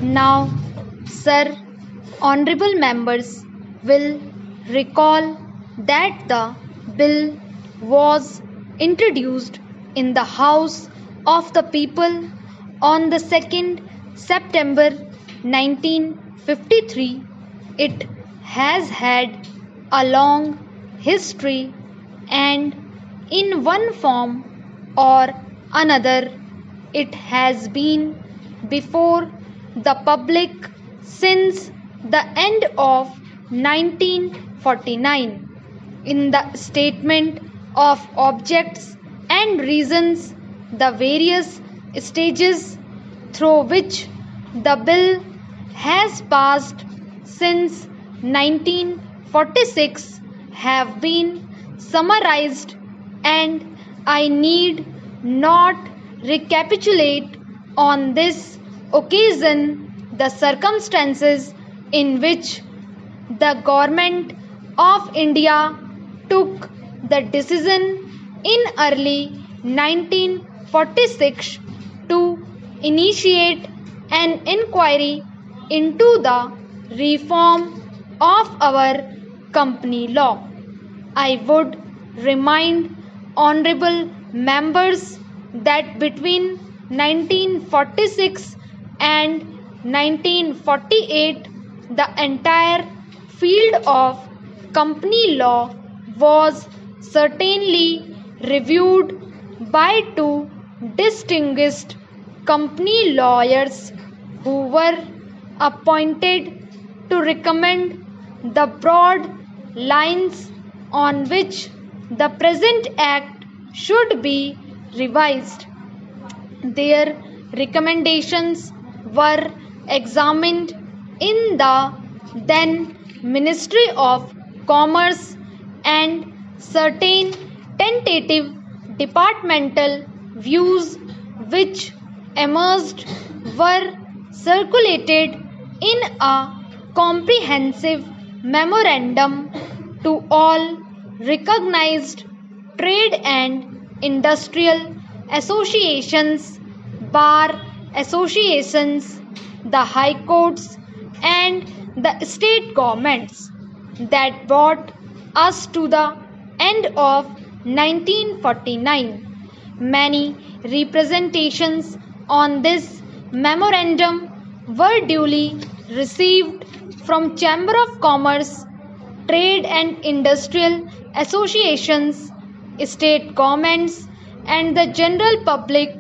Now, Sir, Honorable Members will recall that the bill was introduced in the House of the People on the 2nd September 1953. It has had a long history and in one form or another it has been before the public since the end of 1949. In the statement of objects and reasons, the various stages through which the bill has passed since 1946 have been summarized, and I need not recapitulate on this occasion the circumstances in which the Government of India took the decision in early 1946 to initiate an inquiry into the reform of our company law. I would remind honorable members that between 1946 and 1948 the entire field of company law was certainly reviewed by two distinguished company lawyers who were appointed to recommend the broad lines on which the present act should be revised. Their recommendations were examined in the then Ministry of Commerce, and certain tentative departmental views which emerged were circulated in a comprehensive memorandum to all recognized trade and industrial associations, bar associations, the high courts, and the state governments. That brought us to the end of 1949. Many representations on this memorandum were duly received from Chamber of Commerce, trade and industrial associations, state governments, and the general public.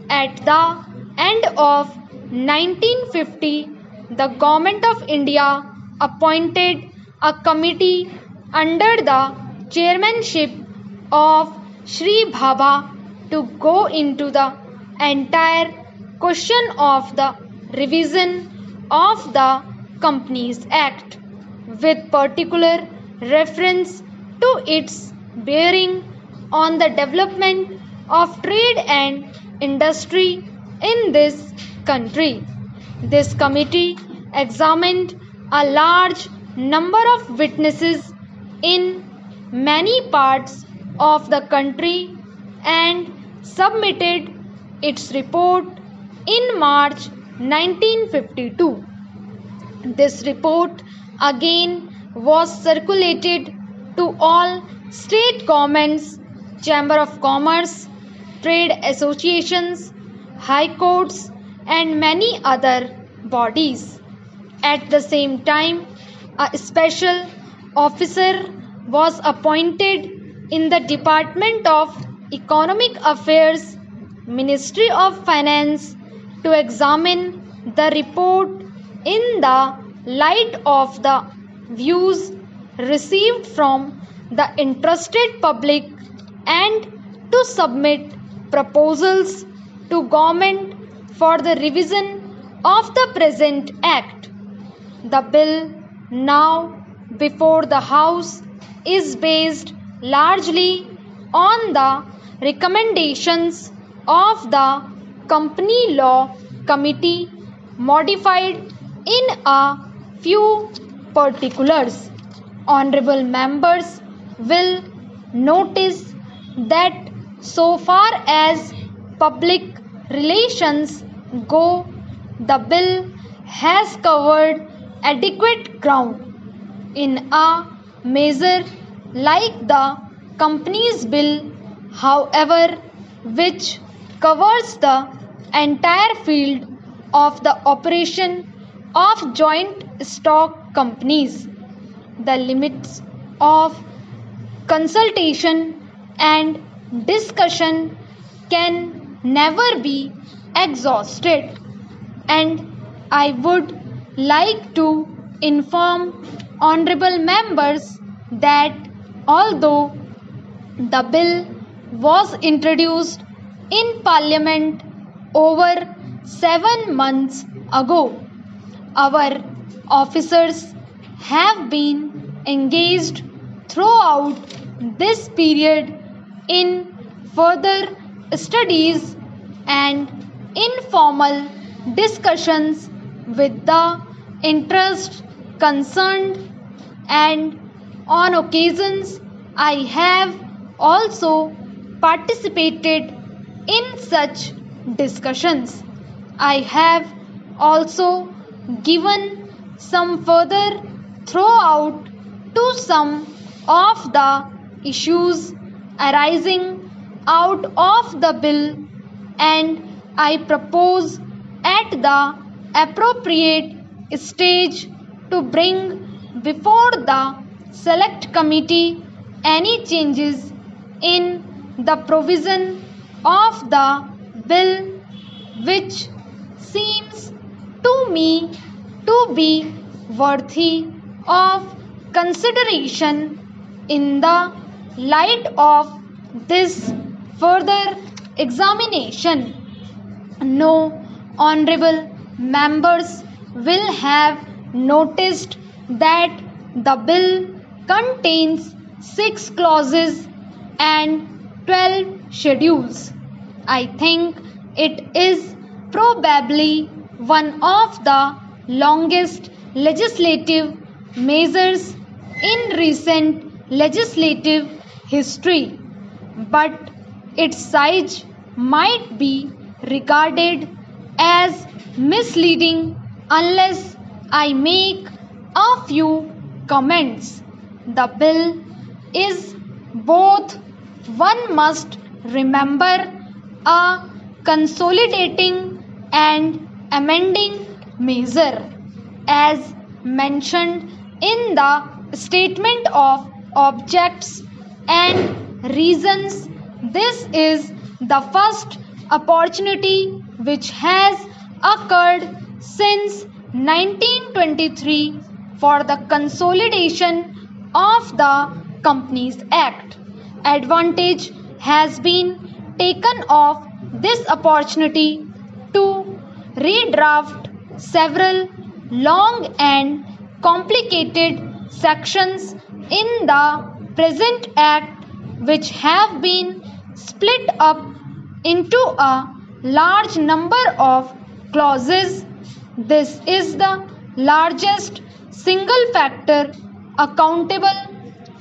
At the end of 1950, the Government of India appointed a committee under the chairmanship of Shri Bhabha to go into the entire question of the revision of the Companies Act, with particular reference to its bearing on the development of trade and industry in this country. This committee examined a large number of witnesses in many parts of the country and submitted its report in March 1952. This report again was circulated to all state governments, Chamber of Commerce, trade associations, high courts, and many other bodies. At the same time, a special officer was appointed in the Department of Economic Affairs, Ministry of Finance, to examine the report in the light of the views received from the interested public and to submit proposals to government for the revision of the present act. The bill now before the House is based largely on the recommendations of the Company Law Committee, modified in a few particulars. Honorable members will notice that so far as public relations go, the bill has covered adequate ground in a measure like the Companies Bill, however, which covers the entire field of the operation of joint stock companies. The limits of consultation and discussion can never be exhausted, and I would like to inform honorable members that although the bill was introduced in Parliament over 7 months ago, our officers have been engaged throughout this period in further studies and informal discussions with the interests concerned, and on occasions I have also participated in such discussions. I have also given some further throughout to some of the issues arising out of the bill, and I propose at the appropriate stage to bring before the select committee any changes in the provision of the bill which seems to me to be worthy of consideration in the light of this further examination. No honorable members will have noticed that the bill contains 6 clauses and 12 schedules. I think it is probably one of the longest legislative measures in recent legislative history, but its size might be regarded as misleading unless I make a few comments. The bill is both, one must remember, a consolidating and amending measure. As mentioned in the statement of objects and reasons, this is the first opportunity which has occurred since 1923 for the consolidation of the Companies Act. Advantage has been taken of this opportunity to redraft several long and complicated sections in the present Act which have been split up into a large number of clauses. This is the largest single factor accountable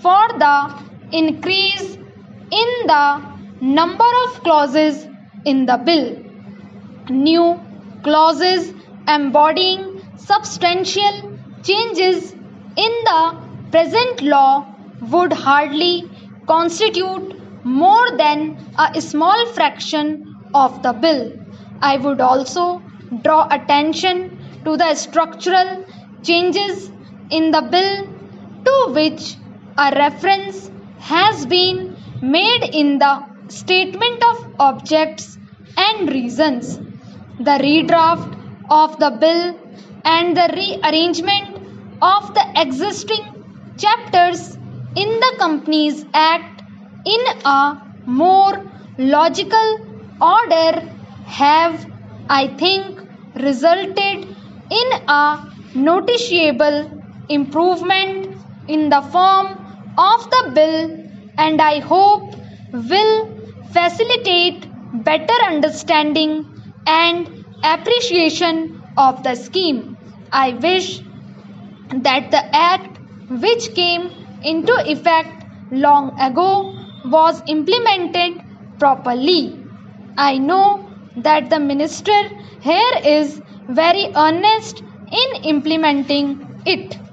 for the increase in the number of clauses in the bill. New clauses embodying substantial changes in the present law would hardly constitute more than a small fraction of the bill. I would also draw attention to the structural changes in the bill to which a reference has been made in the statement of objects and reasons. The redraft of the bill and the rearrangement of the existing chapters in the Companies Act in a more logical order have, I think, resulted in a noticeable improvement in the form of the bill, and I hope will facilitate better understanding and appreciation of the scheme. I wish that the act which came into effect long ago was implemented properly. I know that the minister here is very earnest in implementing it.